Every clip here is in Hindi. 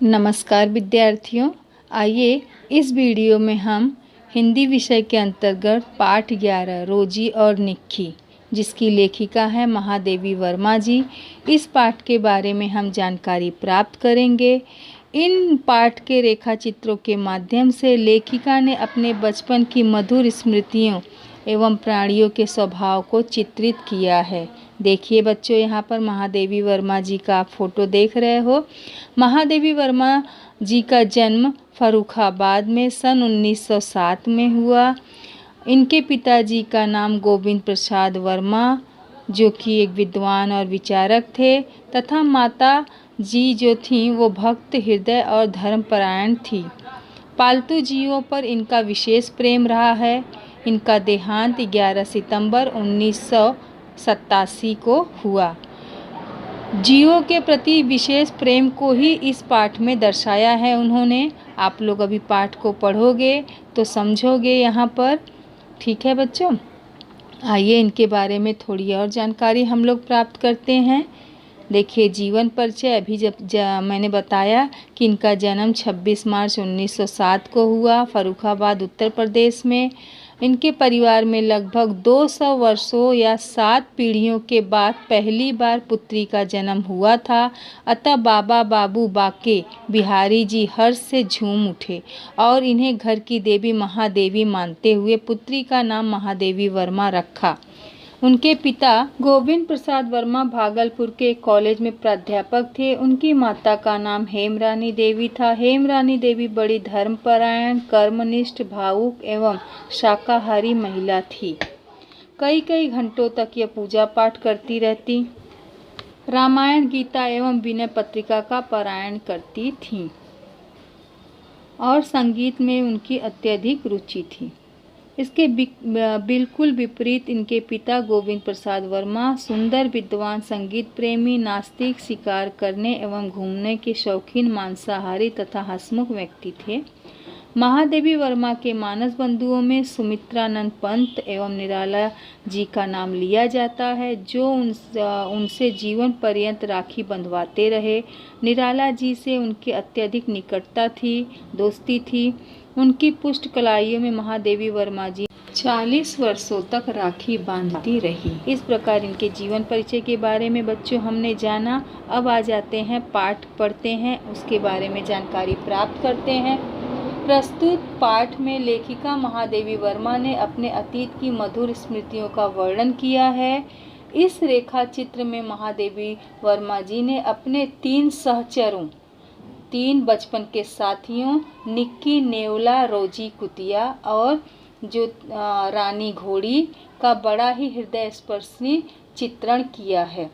नमस्कार विद्यार्थियों, आइए इस वीडियो में हम हिंदी विषय के अंतर्गत पाठ 11 रोजी और निक्की, जिसकी लेखिका है महादेवी वर्मा जी, इस पाठ के बारे में हम जानकारी प्राप्त करेंगे। इन पाठ के रेखा चित्रों के माध्यम से लेखिका ने अपने बचपन की मधुर स्मृतियों एवं प्राणियों के स्वभाव को चित्रित किया है। देखिए बच्चों, यहाँ पर महादेवी वर्मा जी का आप फोटो देख रहे हो। महादेवी वर्मा जी का जन्म फर्रुखाबाद में सन 1907 में हुआ। इनके पिताजी का नाम गोविंद प्रसाद वर्मा, जो कि एक विद्वान और विचारक थे, तथा माता जी जो थीं वो भक्त हृदय और धर्मपरायण थी। पालतू जीवों पर इनका विशेष प्रेम रहा है। इनका देहांत 11 सितंबर 1987 को हुआ। जीवों के प्रति विशेष प्रेम को ही इस पाठ में दर्शाया है उन्होंने। आप लोग अभी पाठ को पढ़ोगे तो समझोगे यहाँ पर। ठीक है बच्चों, आइए इनके बारे में थोड़ी और जानकारी हम लोग प्राप्त करते हैं। देखिए, जीवन परिचय अभी मैंने बताया कि इनका जन्म 26 मार्च 1907 को हुआ फर्रुखाबाद उत्तर प्रदेश में। इनके परिवार में लगभग 200 वर्षों या 7 पीढ़ियों के बाद पहली बार पुत्री का जन्म हुआ था। अतः बाबा बाबू बाके बिहारी जी हर्ष से झूम उठे और इन्हें घर की देवी महादेवी मानते हुए पुत्री का नाम महादेवी वर्मा रखा। उनके पिता गोविंद प्रसाद वर्मा भागलपुर के कॉलेज में प्राध्यापक थे। उनकी माता का नाम हेमरानी देवी था। हेमरानी देवी बड़ी धर्मपरायण, कर्मनिष्ठ, भावुक एवं शाकाहारी महिला थी। कई घंटों तक यह पूजा पाठ करती रहती, रामायण, गीता एवं विनय पत्रिका का पारायण करती थीं और संगीत में उनकी अत्यधिक रुचि थी। इसके बिल्कुल विपरीत इनके पिता गोविंद प्रसाद वर्मा सुंदर, विद्वान, संगीत प्रेमी, नास्तिक, शिकार करने एवं घूमने के शौकीन, मांसाहारी तथा हंसमुख व्यक्ति थे। महादेवी वर्मा के मानस बंधुओं में सुमित्रानंद पंत एवं निराला जी का नाम लिया जाता है, जो उनसे जीवन पर्यंत राखी बंधवाते रहे। निराला जी से उनकी अत्यधिक निकटता थी, दोस्ती थी। उनकी पुष्ट कलाइयों में महादेवी वर्मा जी 40 वर्षों तक राखी बांधती रही। इस प्रकार इनके जीवन परिचय के बारे में बच्चों हमने जाना। अब आ जाते हैं, पाठ पढ़ते हैं, उसके बारे में जानकारी प्राप्त करते हैं। प्रस्तुत पाठ में लेखिका महादेवी वर्मा ने अपने अतीत की मधुर स्मृतियों का वर्णन किया है। इस रेखा चित्र में महादेवी वर्मा जी ने अपने 3 सहचरों, 3 बचपन के साथियों निक्की, नेवला, रोजी कुतिया और जो रानी घोड़ी का बड़ा ही हृदय स्पर्शी चित्रण किया है।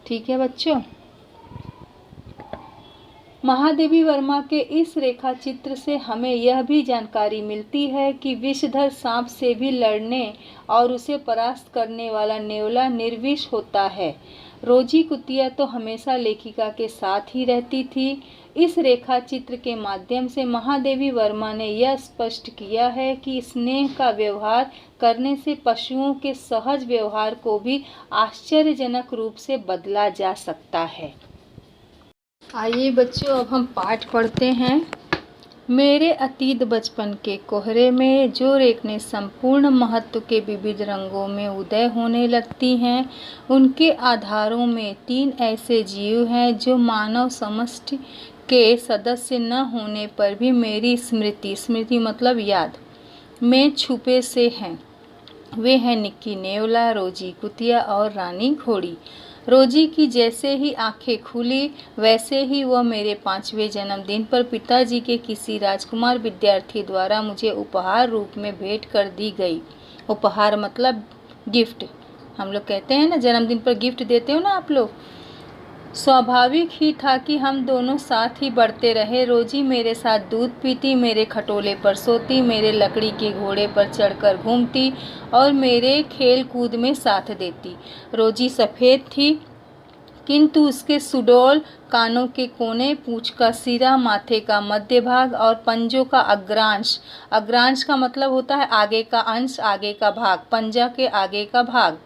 ठीक है बच्चों, महादेवी वर्मा के इस रेखा चित्र से हमें यह भी जानकारी मिलती है कि विषधर सांप से भी लड़ने और उसे परास्त करने वाला नेवला निर्विष होता है। रोजी कुतिया तो हमेशा लेखिका के साथ ही रहती थी। इस रेखा चित्र के माध्यम से महादेवी वर्मा ने यह स्पष्ट किया है कि स्नेह का व्यवहार करने से पशुओं के सहज व्यवहार को भी आश्चर्यजनक रूप से बदला जा सकता है। आइए बच्चों, अब हम पाठ पढ़ते हैं। मेरे अतीत बचपन के कोहरे में जो रेखने संपूर्ण महत्व के विविध रंगों में उदय होने लगती हैं, उनके आधारों में 3 ऐसे जीव हैं जो मानव समष्टि के सदस्य न होने पर भी मेरी स्मृति मतलब याद में छुपे से हैं। वे हैं निक्की नेवला, रोजी कुतिया और रानी घोड़ी। रोजी की जैसे ही आंखें खुली वैसे ही वह मेरे 5वें जन्मदिन पर पिताजी के किसी राजकुमार विद्यार्थी द्वारा मुझे उपहार रूप में भेंट कर दी गई। उपहार मतलब गिफ्ट। हम लोग कहते हैं ना, जन्मदिन पर गिफ्ट देते हो ना आप लोग। स्वाभाविक ही था कि हम दोनों साथ ही बढ़ते रहे। रोजी मेरे साथ दूध पीती, मेरे खटोले पर सोती, मेरे लकड़ी के घोड़े पर चढ़कर घूमती और मेरे खेल कूद में साथ देती। रोजी सफ़ेद थी, किंतु उसके सुडौल कानों के कोने, पूंछ का सिरा, माथे का मध्य भाग और पंजों का अग्रांश, अग्रांश का मतलब होता है आगे का अंश, आगे का भाग, पंजा के आगे का भाग,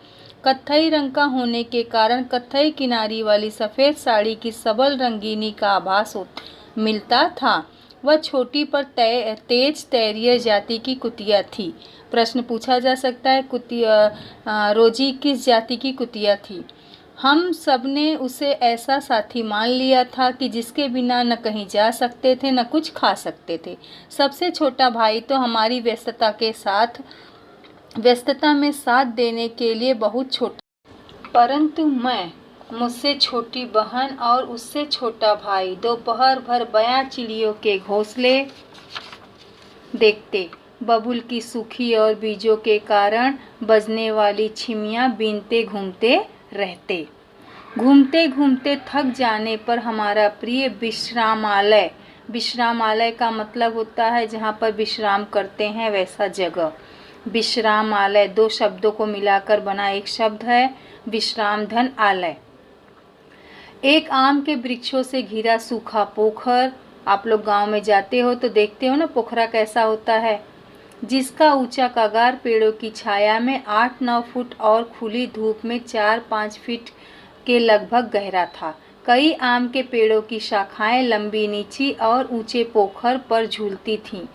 कत्थई रंग का होने के कारण कत्थई किनारी वाली सफ़ेद साड़ी की सबल रंगीनी का आभास मिलता था। वह छोटी पर तेज तैरियर जाति की कुतिया थी। प्रश्न पूछा जा सकता है, रोजी किस जाति की कुतिया थी? हम सब ने उसे ऐसा साथी मान लिया था कि जिसके बिना न कहीं जा सकते थे न कुछ खा सकते थे। सबसे छोटा भाई तो हमारी व्यस्तता में साथ देने के लिए बहुत छोटा, परंतु मैं, मुझसे छोटी बहन और उससे छोटा भाई दोपहर भर बयां चिड़ियों के घोंसले देखते, बबुल की सूखी और बीजों के कारण बजने वाली छिमियां बीनते घूमते रहते। घूमते घूमते थक जाने पर हमारा प्रिय विश्रामालय का मतलब होता है जहाँ पर विश्राम करते हैं वैसा जगह। विश्रामालय दो शब्दों को मिलाकर बना एक शब्द है, विश्राम धन आलय। एक आम के वृक्षों से घिरा सूखा पोखर, आप लोग गांव में जाते हो तो देखते हो ना पोखरा कैसा होता है, जिसका ऊंचा कगार पेड़ों की छाया में 8-9 फुट और खुली धूप में 4-5 फीट के लगभग गहरा था। कई आम के पेड़ों की शाखाएं लंबी नीची और ऊंचे पोखर पर झूलती थीं।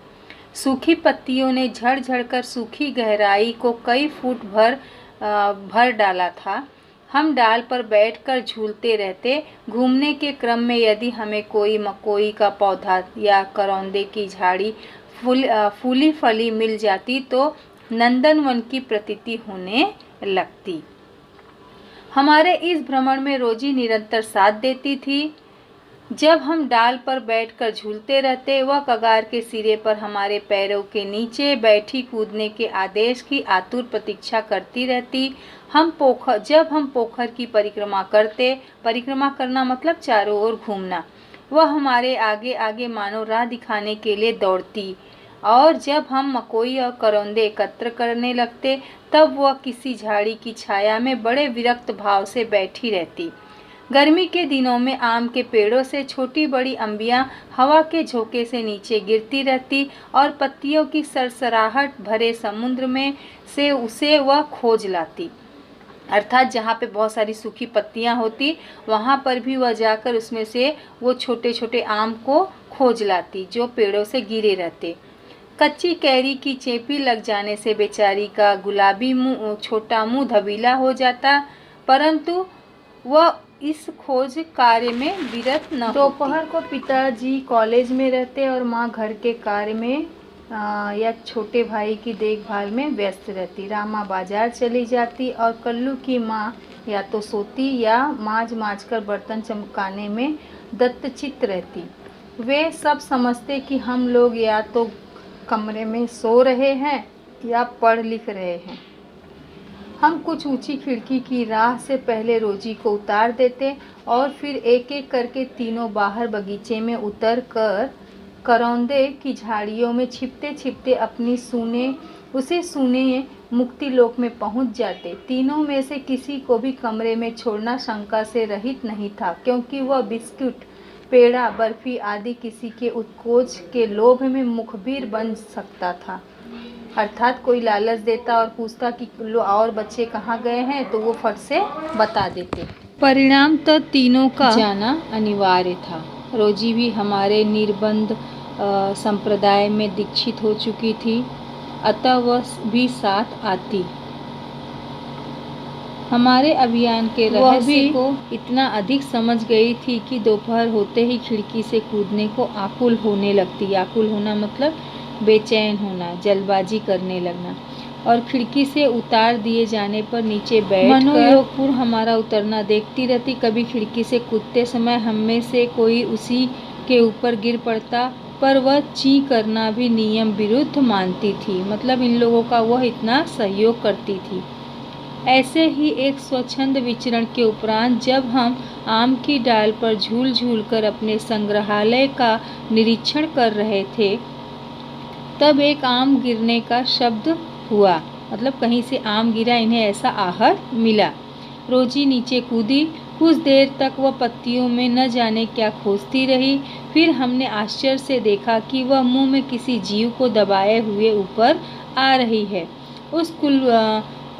सूखी पत्तियों ने झड़-झड़ कर सूखी गहराई को कई फुट भर डाला था। हम डाल पर बैठकर झूलते रहते। घूमने के क्रम में यदि हमें कोई मकोई का पौधा या करौंदे की झाड़ी फूली फली मिल जाती तो नंदनवन की प्रतीति होने लगती। हमारे इस भ्रमण में रोजी निरंतर साथ देती थी। जब हम डाल पर बैठकर झूलते रहते, वह कगार के सिरे पर हमारे पैरों के नीचे बैठी कूदने के आदेश की आतुर प्रतीक्षा करती रहती। जब हम पोखर की परिक्रमा करना मतलब चारों ओर घूमना, वह हमारे आगे आगे मानो राह दिखाने के लिए दौड़ती, और जब हम मकोई और करौंदे एकत्र करने लगते तब वह किसी झाड़ी की छाया में बड़े विरक्त भाव से बैठी रहती। गर्मी के दिनों में आम के पेड़ों से छोटी बड़ी अंबियां हवा के झोंके से नीचे गिरती रहती और पत्तियों की सरसराहट भरे समुद्र में से उसे वह खोज लाती। अर्थात जहाँ पे बहुत सारी सूखी पत्तियाँ होती वहाँ पर भी वह जाकर उसमें से वो छोटे छोटे आम को खोज लाती जो पेड़ों से गिरे रहते। कच्ची कैरी की चेपी लग जाने से बेचारी का गुलाबी छोटा मुंह धबीला हो जाता, परंतु वह इस खोज कार्य में विरत न होती। दोपहर को पिताजी कॉलेज में रहते और माँ घर के कार्य में या छोटे भाई की देखभाल में व्यस्त रहती। रामा बाजार चली जाती और कल्लू की माँ या तो सोती या माँज कर बर्तन चमकाने में दत्तचित्त रहती। वे सब समझते कि हम लोग या तो कमरे में सो रहे हैं या पढ़ लिख रहे हैं। हम कुछ ऊंची खिड़की की राह से पहले रोजी को उतार देते और फिर एक एक करके तीनों बाहर बगीचे में उतर कर करौंदे की झाड़ियों में छिपते छिपते अपनी सूने मुक्ति लोक में पहुंच जाते। तीनों में से किसी को भी कमरे में छोड़ना शंका से रहित नहीं था, क्योंकि वह बिस्कुट, पेड़ा, बर्फी आदि किसी के उत्कोच के लोभ में मुखबिर बन सकता था। अर्थात कोई लालच देता और पूछता कि और बच्चे कहाँ गए हैं तो वो फट से बता देते। परिणाम तो तीनों का जाना अनिवार्य था। रोजी भी हमारे निर्बंध संप्रदाय में दीक्षित हो चुकी थी, अतः वह भी साथ आती। हमारे अभियान के रहस्य को इतना अधिक समझ गई थी कि दोपहर होते ही खिड़की से कूदने को आकुल होने लगती। आकुल होना मतलब बेचैन होना, जल्दबाजी करने लगना, और खिड़की से उतार दिए जाने पर नीचे बैठ मनोयोगपूर्ण हमारा उतरना देखती रहती। कभी खिड़की से कूदते समय हम में से कोई उसी के ऊपर गिर पड़ता, पर वह ची करना भी नियम विरुद्ध मानती थी। मतलब इन लोगों का वह इतना सहयोग करती थी। ऐसे ही एक स्वच्छंद विचरण के उपरांत जब हम आम की डाल पर झूल झूल कर अपने संग्रहालय का निरीक्षण कर रहे थे, तब एक आम गिरने का शब्द हुआ। मतलब कहीं से आम गिरा, इन्हें ऐसा आहट मिला। रोजी नीचे कूदी। कुछ देर तक वह पत्तियों में न जाने क्या खोजती रही। फिर हमने आश्चर्य से देखा कि वह मुंह में किसी जीव को दबाए हुए ऊपर आ रही है। उस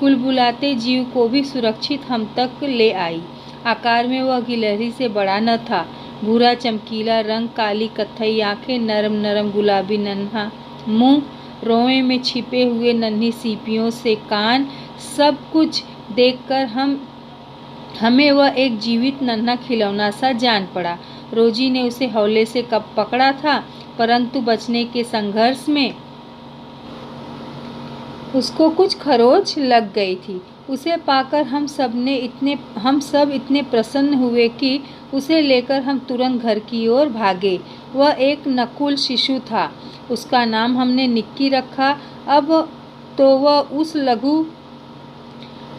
कुलबुलाते जीव को भी सुरक्षित हम तक ले आई। आकार में वह गिलहरी से बड़ा न था। भूरा चमकीला रंग, काली कत्थई आंखें, नरम नरम गुलाबी नन्हा मुंह, रोए में छिपे हुए नन्ही सीपियों से कान, सब कुछ देखकर हमें वह एक जीवित नन्हा खिलौना सा जान पड़ा। रोजी ने उसे हौले से कब पकड़ा था, परंतु बचने के संघर्ष में उसको कुछ खरोंच लग गई थी। उसे पाकर हम सब इतने प्रसन्न हुए कि उसे लेकर हम तुरंत घर की ओर भागे। वह एक नकुल शिशु था। उसका नाम हमने निक्की रखा। अब तो वह उस लघु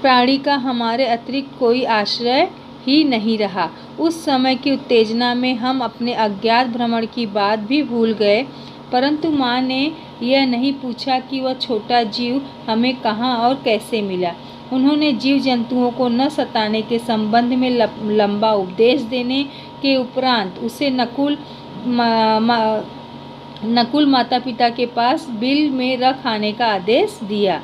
प्राणी का हमारे अतिरिक्त कोई आश्रय ही नहीं रहा। उस समय की उत्तेजना में हम अपने अज्ञात भ्रमण की बात भी भूल गए, परंतु माँ ने यह नहीं पूछा कि वह छोटा जीव हमें कहाँ और कैसे मिला। उन्होंने जीव जंतुओं को न सताने के संबंध में लंबा उपदेश देने के उपरांत उसे नकुल माता पिता के पास बिल में रख आने का आदेश दिया।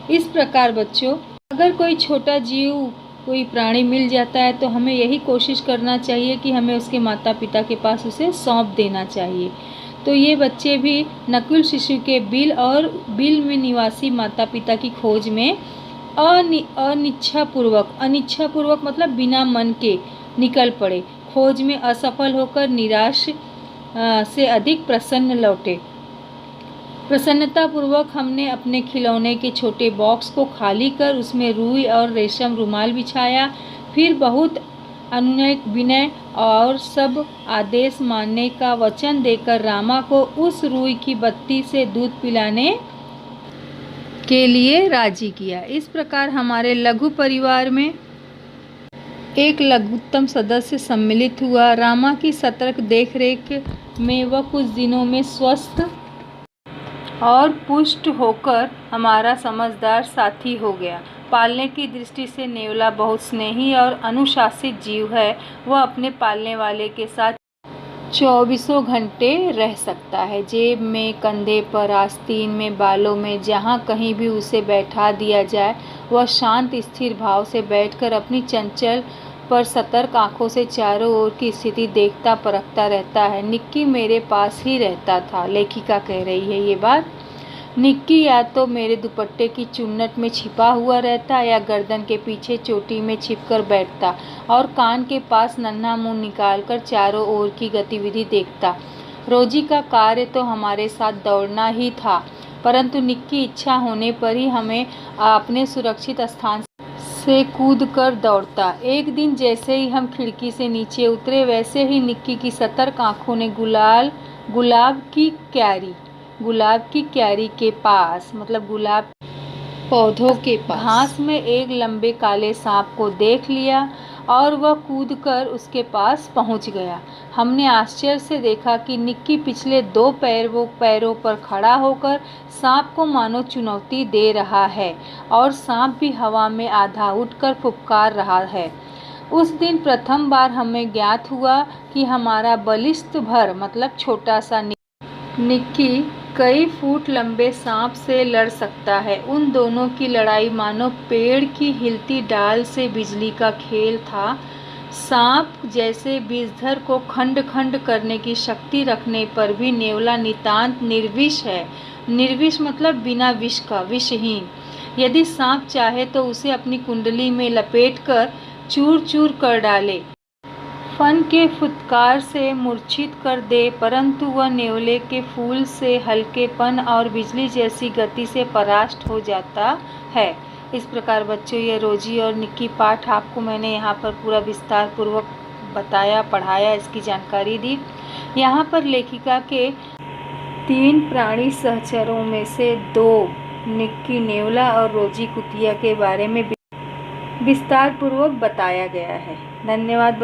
इस प्रकार बच्चों, अगर कोई छोटा जीव, कोई प्राणी मिल जाता है तो हमें यही कोशिश करना चाहिए कि हमें उसके माता पिता के पास उसे सौंप देना चाहिए। तो ये बच्चे भी नकुल शिशु के बिल में निवासी माता पिता की खोज में अनिच्छापूर्वक मतलब बिना मन के निकल पड़े। खोज में असफल होकर निराश से अधिक प्रसन्न लौटे। प्रसन्नतापूर्वक हमने अपने खिलौने के छोटे बॉक्स को खाली कर उसमें रुई और रेशम रुमाल बिछाया। फिर बहुत अनुनय, विनय और सब आदेश मानने का वचन देकर रामा को उस रुई की बत्ती से दूध पिलाने के लिए राजी किया। इस प्रकार हमारे लघु परिवार में एक लघुत्तम सदस्य सम्मिलित हुआ। रामा की सतर्क देखरेख में वह कुछ दिनों में स्वस्थ और पुष्ट होकर हमारा समझदार साथी हो गया। पालने की दृष्टि से नेवला बहुत स्नेही और अनुशासित जीव है। वह अपने पालने वाले के साथ 24 घंटे रह सकता है। जेब में, कंधे पर, आस्तीन में, बालों में, जहाँ कहीं भी उसे बैठा दिया जाए, वह शांत स्थिर भाव से बैठकर अपनी चंचल पर सतर्क आंखों से चारों ओर की स्थिति देखता परखता रहता है। निक्की मेरे पास ही रहता था। लेखिका कह रही है ये बात। निक्की या तो मेरे दुपट्टे की चुन्नट में छिपा हुआ रहता या गर्दन के पीछे चोटी में छिपकर बैठता और कान के पास नन्हा मुंह निकालकर चारों ओर की गतिविधि देखता। रोजी का कार्य तो हमारे साथ दौड़ना ही था, परंतु निक्की इच्छा होने पर ही हमें अपने सुरक्षित स्थान से कूदकर दौड़ता। एक दिन जैसे ही हम खिड़की से नीचे उतरे, वैसे ही निक्की की सतर्क आंखों ने गुलाब की क्यारी के पास, मतलब गुलाब पौधों के पास, घास में एक लंबे काले सांप को देख लिया और वह कूदकर उसके पास पहुंच गया। हमने आश्चर्य से देखा कि निक्की पिछले 2 पैरों पर खड़ा होकर सांप को मानो चुनौती दे रहा है और सांप भी हवा में आधा उठकर फुफकार रहा है। उस दिन प्रथम बार हमें ज्ञात हुआ कि हमारा बलिष्ठ भर मतलब छोटा सा निक्की कई फुट लंबे सांप से लड़ सकता है। उन दोनों की लड़ाई मानो पेड़ की हिलती डाल से बिजली का खेल था। सांप जैसे विषधर को खंड खंड करने की शक्ति रखने पर भी नेवला नितांत निर्विष है। निर्विष मतलब बिना विष का, विषहीन। यदि सांप चाहे तो उसे अपनी कुंडली में लपेटकर चूर चूर कर डाले, फन के फुत्कार से मूर्छित कर दे, परंतु वह नेवले के फूल से हल्केपन और बिजली जैसी गति से परास्त हो जाता है। इस प्रकार बच्चों, ये रोजी और निक्की पाठ आपको मैंने यहाँ पर पूरा विस्तार पूर्वक बताया, पढ़ाया, इसकी जानकारी दी। यहाँ पर लेखिका के 3 प्राणी सहचरों में से 2 निक्की नेवला और रोजी कुतिया के बारे में विस्तार पूर्वक बताया गया है। धन्यवाद।